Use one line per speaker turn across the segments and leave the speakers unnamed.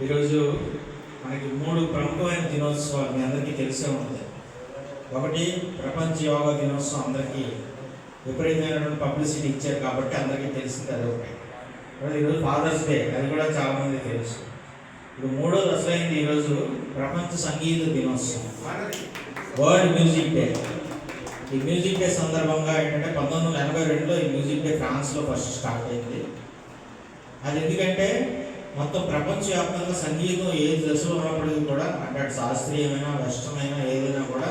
ఈరోజు మనకి 3 ప్రముఖమైన దినోత్సవాలు మీ అందరికీ తెలిసే ఉంటుంది. ఒకటి ప్రపంచ యోగా దినోత్సవం, అందరికీ విపరీతమైనటువంటి పబ్లిసిటీ ఇచ్చారు కాబట్టి అందరికీ తెలిసింది అది ఒకటి. ఈరోజు ఫాదర్స్ డే, అది కూడా చాలామంది తెలుసు. ఇప్పుడు మూడోది అసలైంది ఈరోజు ప్రపంచ సంగీత దినోత్సవం, వరల్డ్ మ్యూజిక్ డే. ఈ మ్యూజిక్ డే సందర్భంగా ఏంటంటే 1982లో ఈ మ్యూజిక్ డే ఫ్రాన్స్లో ఫస్ట్ స్టార్ట్ అయింది. అది ఎందుకంటే మొత్తం ప్రపంచవ్యాప్తంగా సంగీతం ఏ దశలో ఉన్నప్పటికీ కూడా, అంటే శాస్త్రీయమైన వెస్టర్న్ ఏదైనా కూడా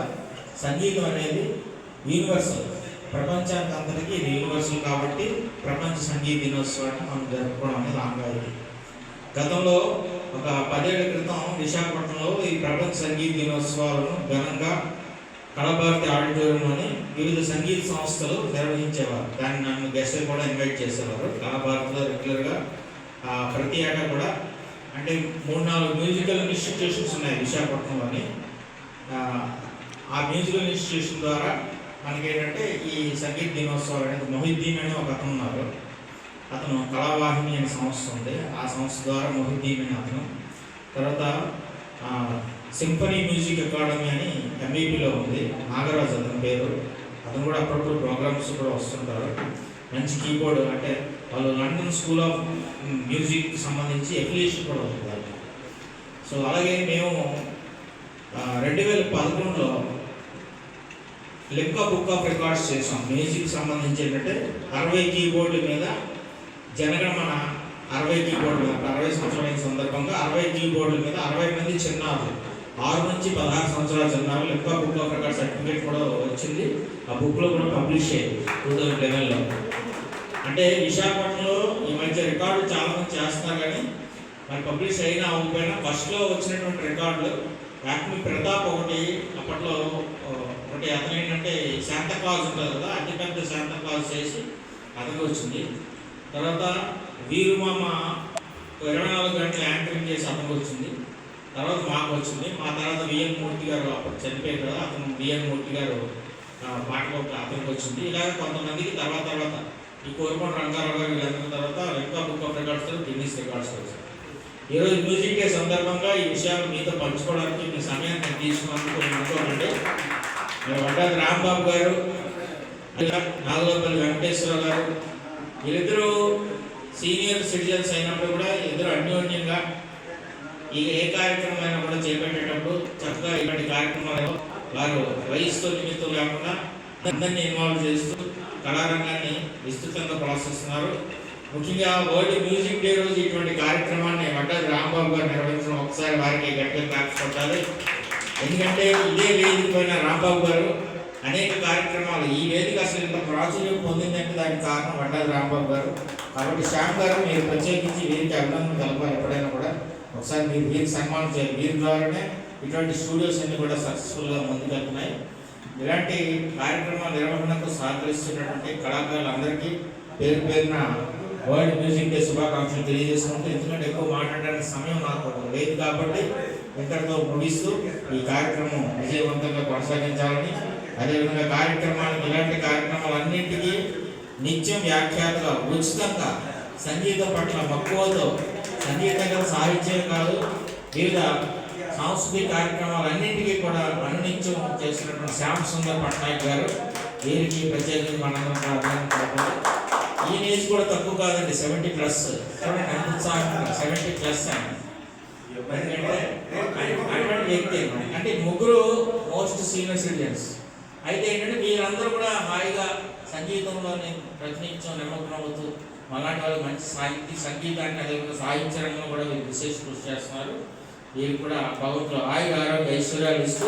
సంగీతం అనేది యూనివర్సల్, ప్రపంచానికి అంతటికీ ఇది యూనివర్సల్. కాబట్టి ప్రపంచ సంగీత దినోత్సవాన్ని మనం జరుపుకోవడం అనేది ఆనవాయితీ. గతంలో ఒక 10 ఏళ్ల క్రితం విశాఖపట్నంలో ఈ ప్రపంచ సంగీత దినోత్సవాలను ఘనంగా కళాభారతి ఆడిటోరియంలోని వివిధ సంగీత సంస్థలు నిర్వహించేవారు. దాన్ని నన్ను గెస్ట్గా కూడా ఇన్వైట్ చేసేవారు. కళాభారతిలో రెగ్యులర్గా ప్రతి ఏటా కూడా, అంటే 3-4 మ్యూజికల్ ఇన్స్టిట్యూషన్స్ ఉన్నాయి విశాఖపట్నంలోని. ఆ మ్యూజికల్ ఇన్స్టిట్యూషన్ ద్వారా మనకి ఏంటంటే ఈ సంగీత దినోత్సవాలు అనేది, మొహిద్దీన్ అని ఒక అతను ఉన్నారు, అతను కళావాహిని అనే సంస్థ ఉంది, ఆ సంస్థ ద్వారా మొహిద్దీన్ అని అతను. తర్వాత సింఫనీ మ్యూజిక్ అకాడమీ అని ఎంఈపీలో ఉంది, నాగరాజు అతని పేరు. అతను కూడా అప్పుడప్పుడు ప్రోగ్రామ్స్ కూడా వస్తుంటారు. మంచి కీబోర్డ్, అంటే వాళ్ళు లండన్ స్కూల్ ఆఫ్ మ్యూజిక్కి సంబంధించి ఎఫిలియేషన్ కూడా ఉంది. సో అలాగే మేము 2011లో లిమ్కా బుక్ ఆఫ్ రికార్డ్స్ చేసాం. మ్యూజిక్ సంబంధించి ఏంటంటే 60 కీబోర్డుల మీద జనగణమన 60 కీబోర్డుల మీద, 60 సంవత్సరాల సందర్భంగా 60 కీబోర్డుల మీద 60 మంది చిన్నారులు, 6 నుంచి 16 సంవత్సరాల చిన్నారు Limca book of record certificate కూడా వచ్చింది. ఆ బుక్లో కూడా పబ్లిష్ అయ్యింది 2011లో. అంటే విశాఖపట్నంలో ఈ మధ్య రికార్డులు చాలామంది చేస్తున్నారు, కానీ మరి పబ్లిష్ అయినా అవ్వకపోయినా ఫస్ట్లో వచ్చినటువంటి రికార్డులు యాక్మి ప్రతాప్ ఒకటి, అప్పట్లో ఒకటి అతను ఏంటంటే శాంతాక్లాజ్ ఉంటుంది కదా, అతిపెద్ద శాంతాక్లాజ్ చేసి అతనికి వచ్చింది. తర్వాత వీరుమామ 24 గంటలు యాంకరింగ్ చేసి అతనికి వచ్చింది. తర్వాత మాకు వచ్చింది. మా తర్వాత విఎన్ మూర్తి గారు, అప్పుడు చనిపోయారు కదా, అతను విఎన్ మూర్తి గారు పాటలు అతనికి వచ్చింది. ఇలాగ కొంతమందికి తర్వాత ఈ కోరుకొండ రంగారావు గారు వీళ్ళందరిన తర్వాత Limca book of records, Guinness records వచ్చాయి. ఈరోజు మ్యూజిక్ డే సందర్భంగా ఈ విషయాలు మీతో పంచుకోవడానికి మీ సమయాన్ని నేను తీసుకున్నందుకు అనుకోనండి. వడ్డాది రాంబాబు గారు, నాగలోపల్లి వెంకటేశ్వరరావు గారు, వీళ్ళిద్దరూ సీనియర్ సిటిజన్స్ అయినప్పుడు కూడా ఇద్దరు అన్యోన్యంగా ఏ కార్యక్రమం అయినా కూడా చేపట్టేటప్పుడు చక్కగా ఇలాంటి కార్యక్రమాలు వారు వయసుతో నిమిత్తం లేకుండా అందరినీ ఇన్వాల్వ్ చేస్తూ కళారంగాన్ని విస్తృతంగా ప్రోత్సహిస్తున్నారు. ముఖ్యంగా వరల్డ్ మ్యూజిక్ డే రోజు ఇటువంటి కార్యక్రమాన్ని వడ్డాది రాంబాబు గారు నిర్వహించడం, ఒకసారి వారికి గట్టిగా క్లాప్స్ కొట్టాలి. ఎందుకంటే ఇదే వేదిక పైన రాంబాబు గారు అనేక కార్యక్రమాలు, ఈ వేదిక అసలు ఇంత ప్రాచుర్యం పొందిందంటే దానికి కారణం వడ్డాది రాంబాబు గారు. కాబట్టి శ్యామ్ గారు మీరు ప్రత్యేకించి వీరికి అభినందన తెలపాలి. ఎప్పుడైనా కూడా ఒకసారి మీరు వీరికి సన్మానం చేయాలి. వీరి ద్వారానే ఇటువంటి స్టూడియోస్ అన్ని కూడా సక్సెస్ఫుల్గా ముందుకెళ్తున్నాయి. ఇలాంటి కార్యక్రమాల నిర్వహణకు సహకరిస్తున్నటువంటి కళాకారులందరికీ పేరు పేరున వరల్డ్ మ్యూజిక్ డే శుభాకాంక్షలు తెలియజేసుకుంటూ, ఎందుకంటే ఎక్కువ మాట్లాడడానికి సమయం నాకు లేదు కాబట్టి ఇంతటితో ముగిస్తూ ఈ కార్యక్రమం విజయవంతంగా కొనసాగించాలని, అదేవిధంగా కార్యక్రమాలకు, ఇలాంటి కార్యక్రమాలన్నింటికీ నిత్యం వ్యాఖ్యాతగా ఉచితంగా సంగీతం పట్ల మక్కువతో, సంగీతంగా సాహిత్యం కాదు వివిధ సాంస్కృతిక కార్యక్రమాలన్నింటికీ కూడా అనునిత్యం చేసినటువంటి శ్యామ్ సుందర్ పట్నాయక్ గారు, వీరికి ప్రత్యేకంగా మనందరం ప్రార్థన. ఈ ఏజ్ కూడా తక్కువ కాదండి, 70+. చూడండి ఎంత ఉత్సాహంగా 70+ అని. ఎందుకంటే అటువంటి వ్యక్తి అంటే ముగ్గురు మోస్ట్ సీనియర్ సిటిజన్స్. అయితే ఏంటంటే వీరందరూ కూడా హాయిగా సంగీతంలోని ప్రతినిత్యం నిమగ్నం అవుతూ అలాంటి వాళ్ళు మంచి సంగీతాన్ని, అదేవిధంగా సాహిత్య రంగంలో కూడా వీరు విశేష కృషి చేస్తున్నారు. వీరు కూడా భగవంతులు ఆయుర ఆరోగ్య ఐశ్వర్యాలు ఇస్తూ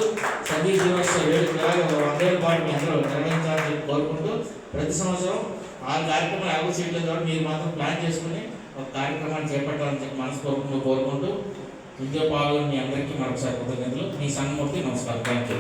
సంగీత దినోత్సవ వేడుకలాగా 100 ఏళ్ల పాటు అందరూ నిర్వహించాలని కోరుకుంటూ, ప్రతి సంవత్సరం 6 కార్యక్రమాలు 50 సీట్ల ద్వారా మీరు మాత్రం ప్లాన్ చేసుకుని ఒక కార్యక్రమాన్ని చేపట్టాలని చెప్పి మనస్ఫూర్తిగా కోరుకుంటూ, విద్యోపాలు మీ అందరికీ మరొకసారి కృతజ్ఞతలు. మీ సన్మూర్తి, నమస్కారం. Thank you.